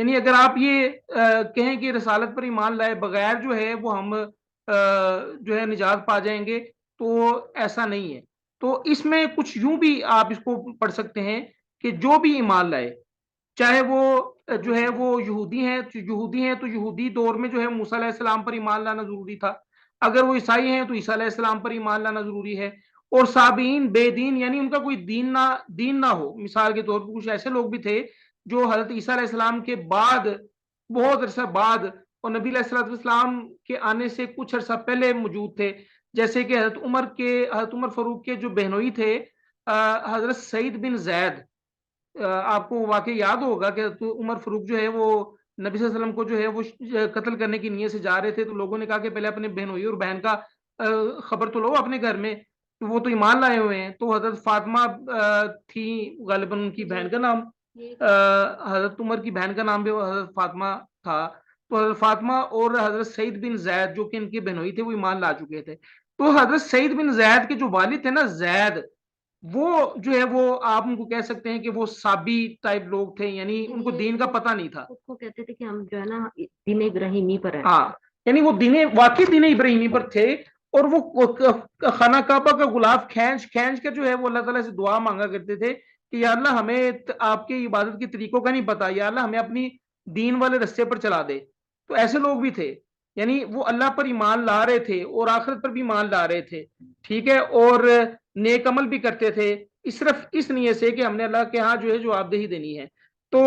یعنی اگر آپ یہ کہیں کہ رسالت پر ایمان لائے بغیر جو ہے وہ ہم جو ہے نجات پا جائیں گے، تو ایسا نہیں ہے۔ تو اس میں کچھ یوں بھی آپ اس کو پڑھ سکتے ہیں کہ جو بھی ایمان لائے، چاہے وہ جو ہے وہ یہودی ہیں تو یہودی دور میں جو ہے موسیٰ علیہ السلام پر ایمان لانا ضروری تھا، اگر وہ عیسائی ہیں تو عیسیٰ علیہ السلام پر ایمان لانا ضروری ہے، اور صابئین بے دین یعنی ان کا کوئی دین نہ ہو۔ مثال کے طور پر کچھ ایسے لوگ بھی تھے جو حضرت عیسیٰ علیہ السلام کے بعد، بہت عرصہ بعد، اور نبی علیہ السلام کے آنے سے کچھ عرصہ پہلے موجود تھے، جیسے کہ حضرت عمر فاروق کے جو بہنوئی تھے حضرت سعید بن زید۔ آپ کو واقعی یاد ہوگا کہ عمر فاروق جو ہے وہ نبی صلی اللہ علیہ وسلم کو جو ہے وہ قتل کرنے کی نیت سے جا رہے تھے، تو لوگوں نے کہا کہ پہلے اپنے بہنوئی اور بہن کا خبر تو لو اپنے گھر میں، وہ تو ایمان لائے ہوئے ہیں۔ تو حضرت فاطمہ تھی غالباً ان کی بہن کا نام، حضرت عمر کی بہن کا نام بھی حضرت فاطمہ تھا، تو حضرت فاطمہ اور حضرت سعید بن زید جو کہ ان کے بہنوئی تھے وہ ایمان لا چکے تھے۔ تو حضرت سعید بن زید کے جو والد تھے نا زید، وہ جو ہے وہ آپ ان کو کہہ سکتے ہیں کہ وہ صابی ٹائپ لوگ تھے، یعنی ان کو دین کا پتہ نہیں تھا۔ اس کو کہتے تھے کہ ہم جو ہے نا دین ابراہیمی پر ہیں۔ ہاں، یعنی وہ واقعی دین ابراہیمی پر تھے، اور وہ خانہ کعبہ کا غلاف کھینچ کے جو ہے وہ اللہ تعالیٰ سے دعا مانگا کرتے تھے کہ یا اللہ ہمیں آپ کے عبادت کے طریقوں کا نہیں پتا، یا اللہ ہمیں اپنی دین والے رستے پر چلا دے۔ تو ایسے لوگ بھی تھے، یعنی وہ اللہ پر ایمان لا رہے تھے اور آخرت پر بھی ایمان لا رہے تھے، ٹھیک ہے، اور نیک عمل بھی کرتے تھے، صرف اس نیت سے کہ ہم نے اللہ کے ہاں جو ہے جواب دہی دینی ہے۔ تو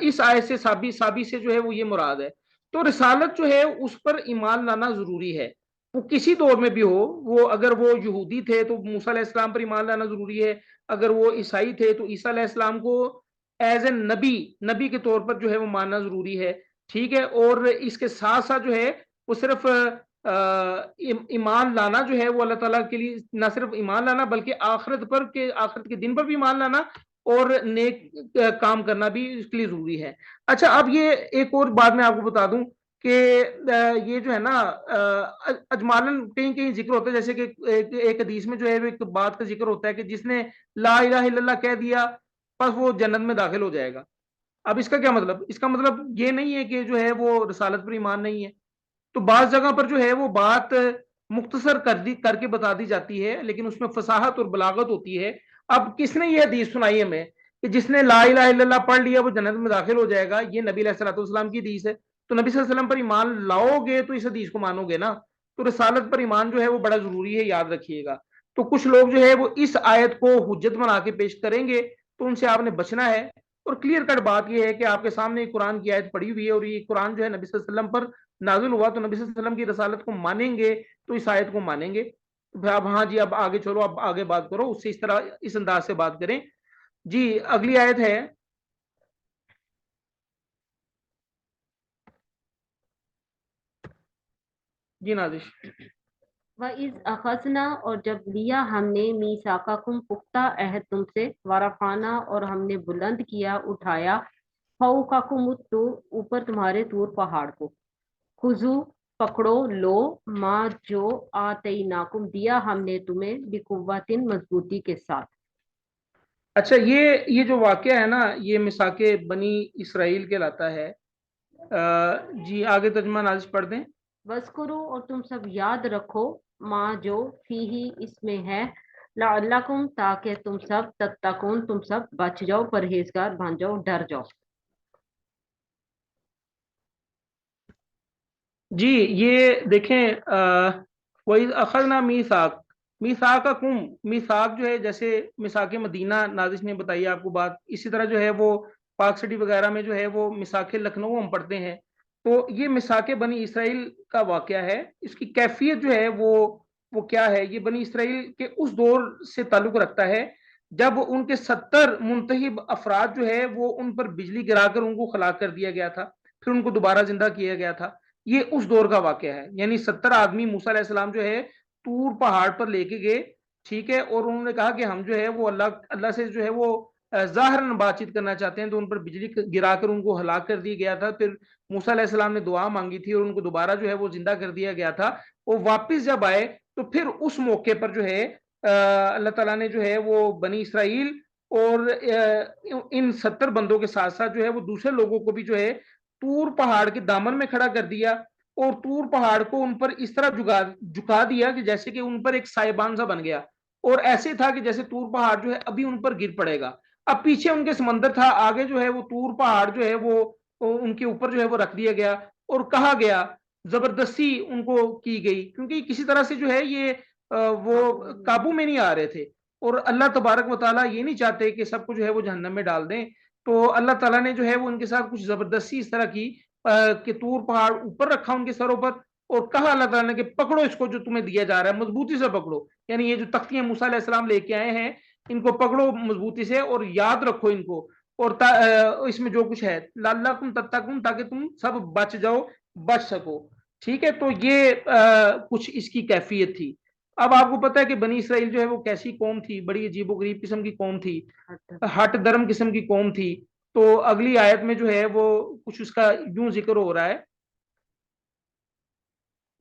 اس آیت سے سابی سے جو ہے وہ یہ مراد ہے۔ تو رسالت جو ہے اس پر ایمان لانا ضروری ہے، وہ کسی دور میں بھی ہو، وہ اگر وہ یہودی تھے تو موسیٰ علیہ السلام پر ایمان لانا ضروری ہے، اگر وہ عیسائی تھے تو عیسیٰ علیہ السلام کو ایز اے نبی کے طور پر جو ہے وہ ماننا ضروری ہے، ٹھیک ہے۔ اور اس کے ساتھ ساتھ جو ہے وہ صرف ایمان لانا جو ہے وہ اللہ تعالیٰ کے لیے نہ صرف ایمان لانا بلکہ آخرت کے دن پر بھی ایمان لانا اور نیک کام کرنا بھی اس کے لیے ضروری ہے۔ اچھا، اب یہ ایک اور بات میں آپ کو بتا دوں کہ یہ جو ہے نا اجمالاً کہیں کہیں ذکر ہوتا ہے، جیسے کہ ایک حدیث میں جو ہے ایک بات کا ذکر ہوتا ہے کہ جس نے لا الہ الا اللہ کہہ دیا بس وہ جنت میں داخل ہو جائے گا۔ اب اس کا کیا مطلب؟ اس کا مطلب یہ نہیں ہے کہ جو ہے وہ رسالت پر ایمان نہیں ہے۔ تو بعض جگہ پر جو ہے وہ بات مختصر کر کے بتا دی جاتی ہے، لیکن اس میں فصاحت اور بلاغت ہوتی ہے۔ اب کس نے یہ حدیث سنائی ہمیں کہ جس نے لا الہ الا اللہ پڑھ لیا وہ جنت میں داخل ہو جائے گا؟ یہ نبی علیہ الصلوۃ والسلام کی حدیث ہے۔ تو نبی صلی اللہ علیہ وسلم پر ایمان لاؤ گے تو اس حدیث کو مانو گے نا۔ تو رسالت پر ایمان جو ہے وہ بڑا ضروری ہے، یاد رکھیے گا۔ تو کچھ لوگ جو ہے وہ اس آیت کو حجت بنا کے پیش کریں گے، تو ان سے آپ نے بچنا ہے۔ اور کلیئر کٹ بات یہ ہے کہ آپ کے سامنے قرآن کی آیت پڑی ہوئی ہے، اور یہ قرآن جو ہے نبی صلی اللہ علیہ وسلم پر نازل ہوا، تو نبی صلی اللہ علیہ وسلم کی رسالت کو مانیں گے تو اس آیت کو مانیں گے۔ اب ہاں جی، اب آگے چلو، اب آگے بات کرو، اس سے اس طرح اس انداز سے بات کریں۔ جی، اگلی آیت ہے جی نازش۔ وَإِذْ أَخَذْنَا، اور جب لیا ہم نے مِيثَاقَكُمْ پختہ عہد تم سے، وَرَفَعْنَا اور ہم نے بلند کیا، اٹھایا، فَوْقَكُمُ الطُّورَ اوپر تمہارے طور پہاڑ کو، خُذُوا پکڑو، لو، ما جو آتیناکم دیا ہم نے تمہیں، بقوۃ مضبوطی کے ساتھ۔ اچھا، یہ جو واقعہ ہے نا یہ میثاق بنی اسرائیل کہلاتا ہے۔ جی آگے ترجمہ نازش پڑھ دیں۔ وَاذْكُرُوا اور تم سب یاد رکھو، ما جو فیہ اس میں ہے، لعلکم تاکہ تم سب تتقون تم سب بچ جاؤ، پرہیزگار بن جاؤ، ڈر جاؤ۔ جی یہ دیکھیں، وَإِذْ أَخَذْنَا مِيثَاقَكُمْ، میثاق جو ہے جیسے میثاق مدینہ نازش نے بتائی آپ کو بات، اسی طرح جو ہے وہ پاک سٹی وغیرہ میں جو ہے وہ میثاق لکھنؤ ہم پڑھتے ہیں۔ تو یہ میثاق بنی اسرائیل کا واقعہ ہے۔ اس کی کیفیت جو ہے وہ کیا ہے؟ یہ بنی اسرائیل کے اس دور سے تعلق رکھتا ہے جب ان کے 70 منتخب افراد جو ہے وہ ان پر بجلی گرا کر ان کو ہلاک کر دیا گیا تھا، پھر ان کو دوبارہ زندہ کیا گیا تھا۔ یہ اس دور کا واقعہ ہے، یعنی 70 آدمی موسیٰ علیہ السلام جو ہے طور پہاڑ پر لے کے گئے، ٹھیک ہے، اور انہوں نے کہا کہ ہم جو ہے وہ اللہ سے جو ہے وہ ظاہراً بات چیت کرنا چاہتے ہیں، تو ان پر بجلی گرا کر ان کو ہلاک کر دیا گیا تھا۔ پھر موسیٰ علیہ السلام نے دعا مانگی تھی اور ان کو دوبارہ جو ہے وہ زندہ کر دیا گیا تھا۔ وہ واپس جب آئے تو پھر اس موقع پر جو ہے اللہ تعالیٰ نے جو ہے وہ بنی اسرائیل اور ان 70 بندوں کے ساتھ ساتھ جو ہے وہ دوسرے لوگوں کو بھی جو ہے طور پہاڑ کے دامن میں کھڑا کر دیا، اور طور پہاڑ کو ان پر اس طرح جھکا دیا کہ جیسے کہ ان پر ایک سائبان سا بن گیا، اور ایسے تھا کہ جیسے طور پہاڑ جو ہے ابھی ان پر گر پڑے گا۔ اب پیچھے ان کے سمندر تھا، آگے جو ہے وہ طور پہاڑ جو ہے وہ ان کے اوپر جو ہے وہ رکھ دیا گیا، اور کہا گیا، زبردستی ان کو کی گئی، کیونکہ کسی طرح سے جو ہے یہ وہ قابو میں نہیں آ رہے تھے، اور اللہ تبارک و تعالیٰ یہ نہیں چاہتے کہ سب کو جو ہے وہ جہنم میں ڈال دیں، تو اللہ تعالیٰ نے جو ہے وہ ان کے ساتھ کچھ زبردستی اس طرح کی کہ طور پہاڑ اوپر رکھا ان کے سروں پر، اور کہا اللہ تعالیٰ نے کہ پکڑو اس کو جو تمہیں دیا جا رہا ہے، مضبوطی سے پکڑو، یعنی یہ جو تختیاں موسیٰ علیہ السلام لے کے آئے ہیں ان کو پکڑو مضبوطی سے اور یاد رکھو ان کو، اور اس میں جو کچھ ہے لعلکم تتقون، تاکہ تم سب بچ جاؤ، بچ سکو۔ ٹھیک ہے، تو یہ کچھ اس کی کیفیت تھی۔ اب آپ کو پتا ہے کہ بنی اسرائیل جو ہے وہ کیسی قوم تھی، بڑی عجیب و غریب قسم کی قوم تھی، ہٹ درم قسم کی قوم تھی۔ تو اگلی آیت میں جو ہے وہ کچھ اس کا یوں ذکر ہو رہا ہے،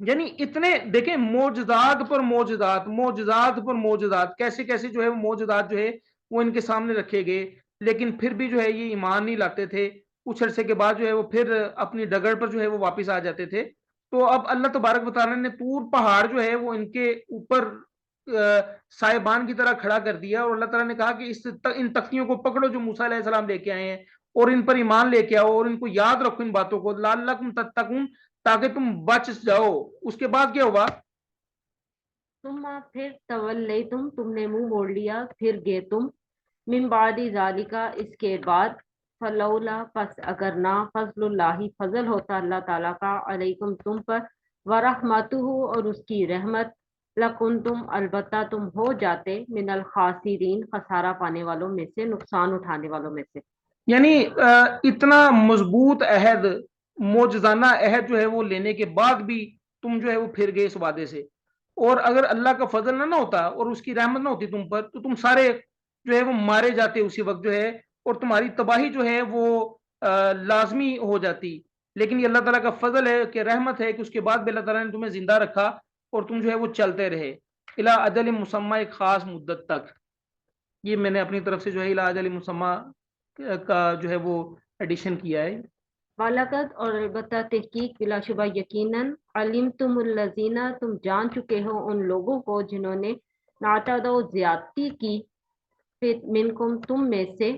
یعنی اتنے دیکھیں معجزات پر معجزات، معجزات پر معجزات، کیسے کیسے جو ہے وہ معجزات جو ہے وہ ان کے سامنے رکھے گئے، لیکن پھر بھی جو ہے یہ ایمان نہیں لاتے تھے، کچھ عرصے کے بعد جو ہے وہ پھر اپنی ڈگر پر جو ہے وہ واپس آ جاتے تھے۔ تو اب اللہ تبارک و تعالیٰ نے طور پہاڑ جو ہے وہ ان کے اوپر سائبان کی طرح کھڑا کر دیا، اور اللہ تعالیٰ نے کہا کہ ان تختیوں کو پکڑو جو موسیٰ علیہ السلام لے کے آئے ہیں، اور ان پر ایمان لے کے آؤ، اور ان کو یاد رکھو ان باتوں کو، لعلکم تتقون، تاکہ تم بچ جاؤ۔ اس کے بعد کیا ہوگا؟ ثم پھر تم نے منہ موڑ لیا، پھر گئے تم، من بعد ذالکا اس کے بعد، فلولا پس اگر نہ، فضل اللہ فضل ہوتا اللہ تعالیٰ کا، علیکم تم پر، ورحمتہ اور اس کی رحمت، لکنتم البتہ تم ہو جاتے، من الخاسرین خسارہ پانے والوں میں سے، نقصان اٹھانے والوں میں سے۔ یعنی اتنا مضبوط عہد، موجزانہ عہد جو ہے وہ لینے کے بعد بھی تم جو ہے وہ پھر گئے اس وعدے سے، اور اگر اللہ کا فضل نہ ہوتا اور اس کی رحمت نہ ہوتی تم پر، تو تم سارے جو ہے وہ مارے جاتے اسی وقت جو ہے، اور تمہاری تباہی جو ہے وہ لازمی ہو جاتی۔ لیکن یہ اللہ تعالیٰ کا فضل ہے کہ رحمت ہے کہ اس کے بعد بھی اللہ تعالیٰ نے تمہیں زندہ رکھا، اور تم جو ہے وہ چلتے رہے الی اجل مسمى، ایک خاص مدت تک۔ یہ میں نے اپنی طرف سے جو ہے الی اجل مسمى کا جو ہے وہ ایڈیشن کیا ہے۔ بالغت اور البتہ تحقیق، بلا شبہ یقیناً، علمتم الذین تم جان چکے ہو ان لوگوں کو جنہوں نے نعتدوا زیادتی کی، منکم تم میں سے،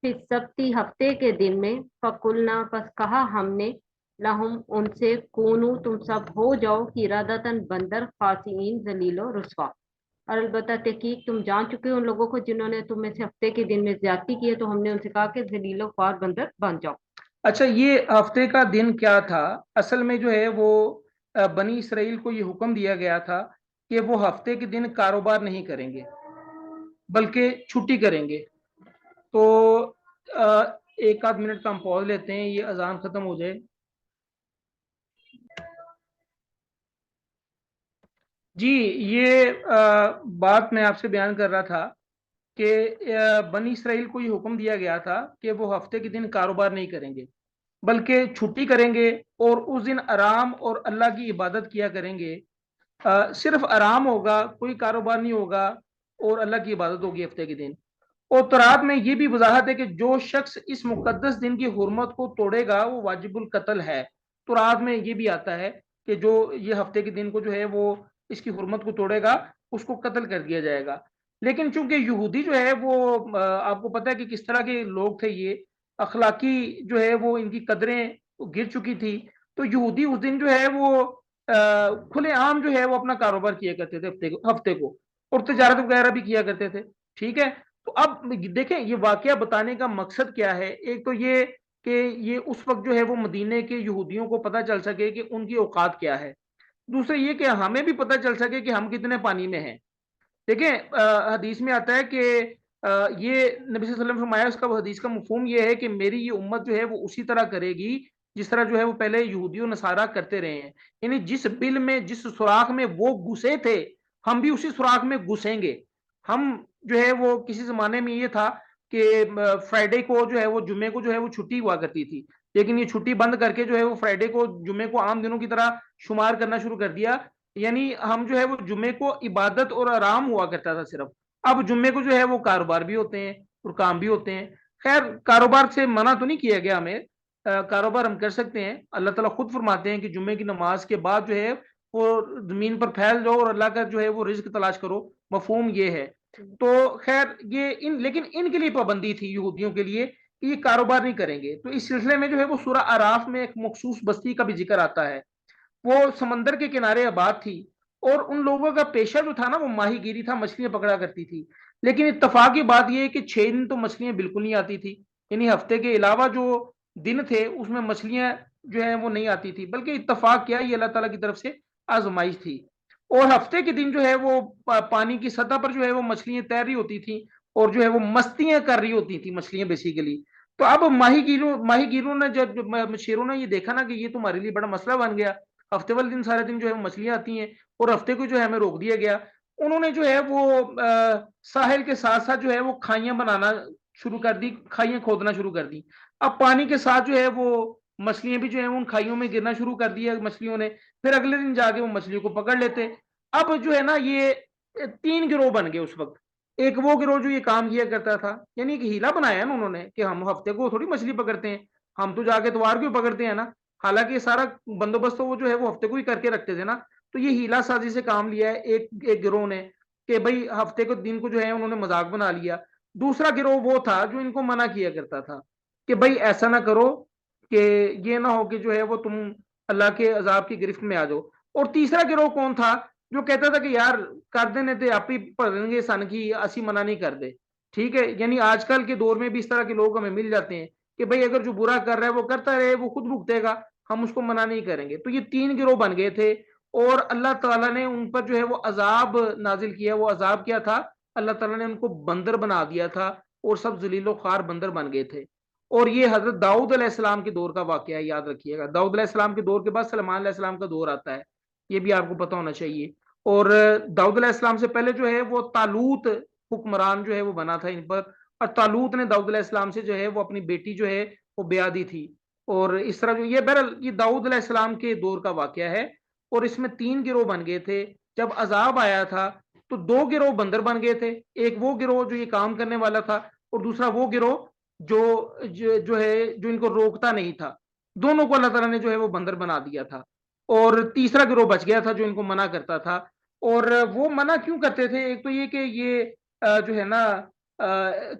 فی السبتی ہفتے کے دن میں، فقلنا پس کہا ہم نے، لہم ان سے، کونو تم سب ہو جاؤ، قردۃ بندر، خاسئین ذلیل و رسوا۔ اور البتہ تحقیق تم جان چکے ہو ان لوگوں کو جنہوں نے تم میں سے ہفتے کے دن میں زیادتی کی ہے، تو ہم نے ان سے کہا کہ ذلیل و خوار بندر بن جاؤ۔ اچھا، یہ ہفتے کا دن کیا تھا؟ اصل میں جو ہے وہ بنی اسرائیل کو یہ حکم دیا گیا تھا کہ وہ ہفتے کے دن کاروبار نہیں کریں گے بلکہ چھٹی کریں گے۔ تو ایک آدھ منٹ کا ہم پوز لیتے ہیں، یہ اذان ختم ہو جائے۔ جی، یہ بات میں آپ سے بیان کر رہا تھا کہ بنی اسرائیل کو یہ حکم دیا گیا تھا کہ وہ ہفتے کے دن کاروبار نہیں کریں گے بلکہ چھٹی کریں گے، اور اس دن آرام اور اللہ کی عبادت کیا کریں گے۔ صرف آرام ہوگا، کوئی کاروبار نہیں ہوگا، اور اللہ کی عبادت ہوگی ہفتے کے دن۔ اور تورات میں یہ بھی وضاحت ہے کہ جو شخص اس مقدس دن کی حرمت کو توڑے گا وہ واجب القتل ہے۔ تورات میں یہ بھی آتا ہے کہ جو یہ ہفتے کے دن کو جو ہے وہ اس کی حرمت کو توڑے گا اس کو قتل کر دیا جائے گا۔ لیکن چونکہ یہودی جو ہے وہ آپ کو پتہ ہے کہ کس طرح کے لوگ تھے، یہ اخلاقی جو ہے وہ ان کی قدریں گر چکی تھی، تو یہودی اس دن جو ہے وہ کھلے عام جو ہے وہ اپنا کاروبار کیا کرتے تھے ہفتے کو، اور تجارت وغیرہ بھی کیا کرتے تھے۔ ٹھیک ہے، تو اب دیکھیں یہ واقعہ بتانے کا مقصد کیا ہے۔ ایک تو یہ کہ یہ اس وقت جو ہے وہ مدینے کے یہودیوں کو پتہ چل سکے کہ ان کی اوقات کیا ہے، دوسرے یہ کہ ہمیں بھی پتہ چل سکے کہ ہم کتنے پانی میں ہیں۔ دیکھیں حدیث میں آتا ہے کہ یہ نبی صلی اللہ علیہ وسلم فرمایا، اس کا حدیث کا مفہوم یہ ہے کہ میری یہ امت جو ہے وہ اسی طرح کرے گی جس طرح جو ہے وہ پہلے یہودی و نصارہ کرتے رہے ہیں، یعنی جس بل میں، جس سوراخ میں وہ گھسے تھے ہم بھی اسی سوراخ میں گھسیں گے۔ ہم جو ہے وہ کسی زمانے میں یہ تھا کہ فرائیڈے کو جو ہے وہ جمعے کو جو ہے وہ چھٹی ہوا کرتی تھی، لیکن یہ چھٹی بند کر کے جو ہے وہ فرائیڈے کو، جمعے کو عام دنوں کی طرح شمار کرنا شروع کر دیا، یعنی ہم جو ہے وہ جمعے کو عبادت اور آرام ہوا کرتا تھا صرف، اب جمعے کو جو ہے وہ کاروبار بھی ہوتے ہیں اور کام بھی ہوتے ہیں. خیر کاروبار سے منع تو نہیں کیا گیا ہمیں, کاروبار ہم کر سکتے ہیں. اللہ تعالیٰ خود فرماتے ہیں کہ جمعے کی نماز کے بعد جو ہے وہ زمین پر پھیل جاؤ اور اللہ کا جو ہے وہ رزق تلاش کرو, مفہوم یہ ہے. تو خیر یہ لیکن ان کے لیے پابندی تھی یہودیوں کے لیے کہ یہ کاروبار نہیں کریں گے. تو اس سلسلے میں جو ہے وہ سورہ اعراف میں ایک مخصوص بستی کا بھی ذکر آتا ہے. وہ سمندر کے کنارے آباد تھی اور ان لوگوں کا پیشہ جو تھا نا وہ ماہی گیری تھا, مچھلیاں پکڑا کرتی تھی. لیکن اتفاق کی بات یہ ہے کہ 6 دن تو مچھلیاں بالکل نہیں آتی تھی, یعنی ہفتے کے علاوہ جو دن تھے اس میں مچھلیاں جو ہے وہ نہیں آتی تھی. بلکہ اتفاق کیا, یہ اللہ تعالیٰ کی طرف سے آزمائش تھی. اور ہفتے کے دن جو ہے وہ پانی کی سطح پر جو ہے وہ مچھلیاں تیر رہی ہوتی تھی اور جو ہے وہ مستیاں کر رہی ہوتی تھی مچھلیاں بیسیکلی. تو اب ماہی گیروں نے جب مچھیروں نے یہ دیکھا نا کہ یہ تمہارے لیے بڑا مسئلہ بن گیا, ہفتے والے دن سارے دن جو ہے مچھلیاں آتی ہیں اور ہفتے کو جو ہے ہمیں روک دیا گیا. انہوں نے جو ہے وہ ساحل کے ساتھ ساتھ جو ہے وہ کھائیاں بنانا شروع کر دی, کھائیاں کھودنا شروع کر دی. اب پانی کے ساتھ جو ہے وہ مچھلیاں بھی جو ہے ان کھائیوں میں گرنا شروع کر دیا مچھلیوں نے. پھر اگلے دن جا کے وہ مچھلیوں کو پکڑ لیتے. اب جو ہے نا یہ 3 گروہ بن گئے اس وقت. ایک وہ گروہ جو یہ کام کیا کرتا تھا, یعنی ایک ہیلا بنایا نا انہوں نے کہ ہم ہفتے کو تھوڑی مچھلی پکڑتے ہیں, ہم تو جا کے اتوار کو پکڑتے ہیں نا. حالانکہ یہ سارا بندوبست تو وہ جو ہے وہ ہفتے کو ہی کر کے رکھتے تھے نا. تو یہ ہیلا سازی سے کام لیا ہے ایک گروہ نے کہ بھائی ہفتے کو دن کو جو ہے انہوں نے مذاق بنا لیا. دوسرا گروہ وہ تھا جو ان کو منع کیا کرتا تھا کہ بھائی ایسا نہ کرو کہ یہ نہ ہو کہ جو ہے وہ تم اللہ کے عذاب کی گرفت میں آ جاؤ. اور تیسرا گروہ کون تھا جو کہتا تھا کہ یار کر دینے تھے آپ ہی پڑھیں گے سن کی, اسی منع نہیں کر دے. ٹھیک ہے, یعنی آج کل کے دور میں بھی اس طرح کے لوگ ہمیں مل جاتے ہیں کہ بھائی اگر جو برا کر رہا ہے وہ کرتا رہے, وہ خود بھگتے گا, ہم اس کو منع نہیں کریں گے. تو یہ 3 گروہ بن گئے تھے اور اللہ تعالیٰ نے ان پر جو ہے وہ عذاب نازل کیا. وہ عذاب کیا تھا, اللہ تعالیٰ نے ان کو بندر بنا دیا تھا اور سب ذلیل و خوار بندر بن گئے تھے. اور یہ حضرت داؤد علیہ السلام کے دور کا واقعہ ہے, یاد رکھیے گا. داؤد علیہ السلام کے دور کے بعد سلیمان علیہ السلام کا دور آتا ہے, یہ بھی آپ کو پتہ ہونا چاہیے. اور داؤد علیہ السلام سے پہلے جو ہے وہ طالوت حکمران جو ہے وہ بنا تھا ان پر, اور طالوت نے داؤد علیہ السلام سے جو ہے وہ اپنی بیٹی جو ہے وہ بیاہ دی تھی. اور اس طرح جو یہ بہرحال یہ داؤد علیہ السلام کے دور کا واقعہ ہے. اور اس میں 3 گروہ بن گئے تھے. جب عذاب آیا تھا تو 2 گروہ بندر بن گئے تھے, ایک وہ گروہ جو یہ کام کرنے والا تھا اور دوسرا وہ گروہ جو ہے جو ان کو روکتا نہیں تھا. دونوں کو اللہ تعالیٰ نے جو ہے وہ بندر بنا دیا تھا. اور تیسرا گروہ بچ گیا تھا جو ان کو منع کرتا تھا. اور وہ منع کیوں کرتے تھے, ایک تو یہ کہ یہ جو ہے نا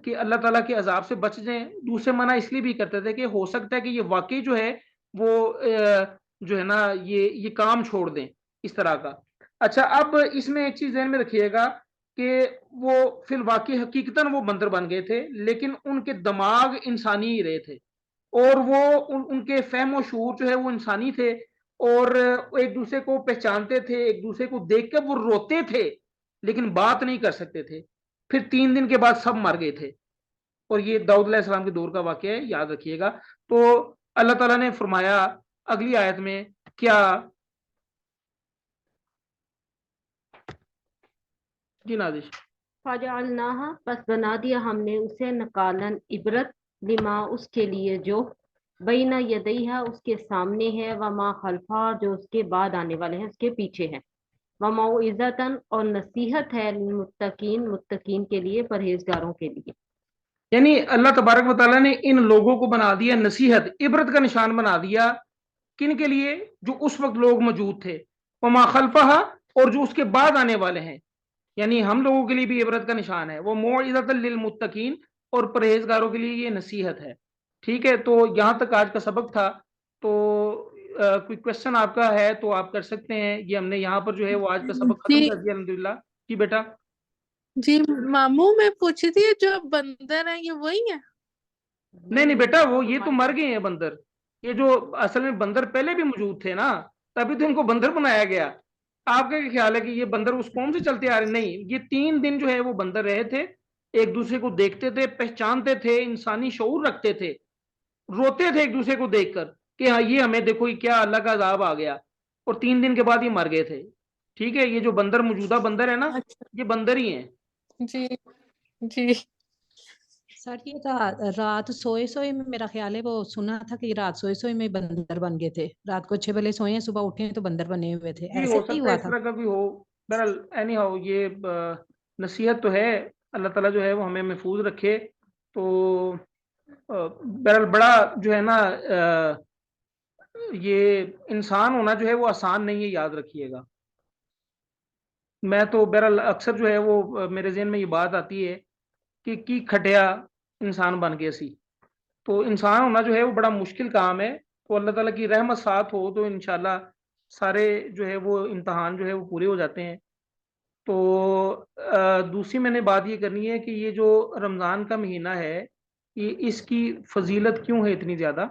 کہ اللہ تعالیٰ کے عذاب سے بچ جائیں. دوسرے منع اس لیے بھی کرتے تھے کہ ہو سکتا ہے کہ یہ واقعی جو ہے وہ جو ہے نا یہ کام چھوڑ دیں اس طرح کا. اچھا, اب اس میں ایک چیز ذہن میں رکھیے گا کہ وہ فی الواقع حقیقتاً وہ بندر بن گئے تھے, لیکن ان کے دماغ انسانی ہی رہے تھے اور وہ ان کے فہم و شعور جو ہے وہ انسانی تھے. اور ایک دوسرے کو پہچانتے تھے, ایک دوسرے کو دیکھ کر وہ روتے تھے لیکن بات نہیں کر سکتے تھے. پھر 3 دن کے بعد سب مر گئے تھے. اور یہ داؤد علیہ السلام کے دور کا واقعہ ہے, یاد رکھیے گا. تو اللہ تعالیٰ نے فرمایا اگلی آیت میں کیا, جی نازش, فَجَعَلْنَاهَا پس بنا دیا ہم نے اسے نکالن عبرت لما اس کے لیے جو بین یدیہا اس کے سامنے ہے, وما خلفہا جو اس کے بعد آنے والے ہیں اس کے پیچھے ہے, وموعظۃ اور نصیحت ہے للمتقین متقین کے لیے, پرہیزگاروں کے لیے. یعنی اللہ تبارک و تعالیٰ نے ان لوگوں کو بنا دیا نصیحت, عبرت کا نشان بنا دیا. کن کے لیے؟ جو اس وقت لوگ موجود تھے. وما خلفہا اور جو اس کے بعد آنے والے ہیں, یعنی ہم لوگوں کے لیے بھی عبرت کا نشان ہے. وہ موعظۃ للمتقین اور پرہیزگاروں کے لیے یہ نصیحت ہے. ٹھیک ہے, تو یہاں تک آج کا سبق تھا. تو کوئی کوشچن آپ کا ہے تو آپ کر سکتے ہیں. یہ ہم نے یہاں پر جو ہے وہ آج کا سبق ختم جی کر دیا الحمدللہ. جی بیٹا. جی ماموں میں پوچھی تھی جو بندر ہیں یہ وہی ہے؟ نہیں بیٹا, وہ یہ تو مر گئے ہیں بندر. یہ جو اصل میں بندر پہلے بھی موجود تھے نا, تبھی تو ان کو بندر بنایا گیا. آپ کا کیا خیال ہے کہ یہ بندر اس قوم سے چلتے آ رہے؟ نہیں, یہ 3 دن جو ہے وہ بندر رہے تھے, ایک دوسرے کو دیکھتے تھے, پہچانتے تھے, انسانی شعور رکھتے تھے, روتے تھے ایک دوسرے کو دیکھ کر کہ ہاں یہ ہمیں دیکھو یہ کیا اللہ کا عذاب آ گیا. اور 3 دن کے بعد یہ مر گئے تھے. ٹھیک ہے, یہ جو بندر موجودہ بندر ہے نا اچھا یہ بندر ہی ہیں. جی جی. سر یہ رات سوئے سوئے میں میرا خیال ہے وہ سنا تھا کہ رات سوئے سوئے میں بندر بن گئے تھے. رات کو 6 بجے سوئے ہیں, صبح اٹھے ہیں تو بندر بنے ہوئے تھے. جی ایسے ہو ہی سکتا ہے ہوا اس تھا. طرح کا بھی ہو. بہرحال اینی ہاؤ یہ نصیحت تو ہے، اللہ تعالیٰ جو ہے وہ ہمیں محفوظ رکھے. تو بہرحال بڑا جو ہے نا یہ انسان ہونا جو ہے وہ آسان نہیں ہے، یاد رکھیے گا. میں تو بہرحال اکثر جو ہے وہ میرے ذہن میں یہ بات آتی ہے کہ کی کھٹیا انسان بن گیا سی. تو انسان ہونا جو ہے وہ بڑا مشکل کام ہے. تو اللہ تعالیٰ کی رحمت ساتھ ہو تو انشاءاللہ سارے جو ہے وہ امتحان جو ہے وہ پورے ہو جاتے ہیں. تو دوسری میں نے بات یہ کرنی ہے کہ یہ جو رمضان کا مہینہ ہے یہ اس کی فضیلت کیوں ہے اتنی زیادہ؟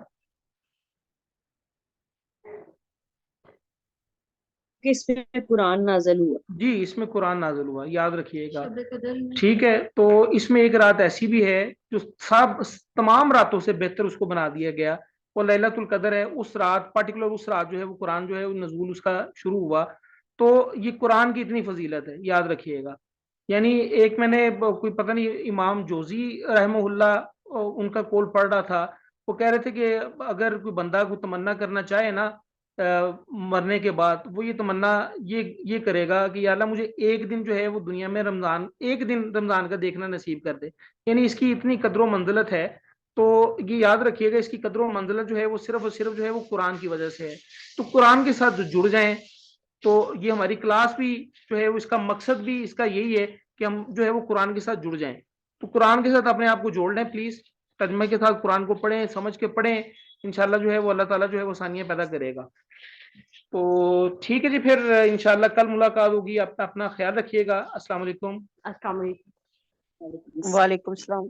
کہ اس میں قرآن نازل ہوا. جی اس میں قرآن نازل ہوا، یاد رکھیے گا. شب قدر میں ٹھیک ہے، تو اس میں ایک رات ایسی بھی ہے جو سب تمام راتوں سے بہتر اس کو بنا دیا گیا، وہ لیلۃ القدر ہے. اس رات پرٹیکولر اس رات جو ہے وہ قرآن جو ہے وہ نزول اس کا شروع ہوا. تو یہ قرآن کی اتنی فضیلت ہے، یاد رکھیے گا. یعنی ایک میں نے کوئی پتہ نہیں امام جوزی رحمہ اللہ ان کا قول پڑھ رہا تھا، وہ کہہ رہے تھے کہ اگر کوئی بندہ کو تمنا کرنا چاہے نا مرنے کے بعد، وہ یہ تمنا یہ کرے گا کہ یا اللہ مجھے ایک دن جو ہے وہ دنیا میں رمضان، ایک دن رمضان کا دیکھنا نصیب کر دے. یعنی اس کی اتنی قدر و منزلت ہے. تو یہ یاد رکھیے گا اس کی قدر و منزلت جو ہے وہ صرف اور صرف جو ہے وہ قرآن کی وجہ سے ہے. تو قرآن کے ساتھ جڑ جائیں. تو یہ ہماری کلاس بھی جو ہے اس کا مقصد بھی اس کا یہی ہے کہ ہم جو ہے وہ قرآن کے ساتھ جڑ جائیں. تو قرآن کے ساتھ اپنے آپ کو جوڑ لیں پلیز. ترجمے کے ساتھ قرآن کو پڑھیں، سمجھ کے پڑھیں. انشاءاللہ جو ہے وہ اللہ تعالیٰ جو ہے وہ آسانیاں پیدا کرے گا. تو ٹھیک ہے جی، پھر انشاءاللہ کل ملاقات ہوگی. اپنا خیال رکھیے گا. السلام علیکم. السلام علیکم. وعلیکم السلام.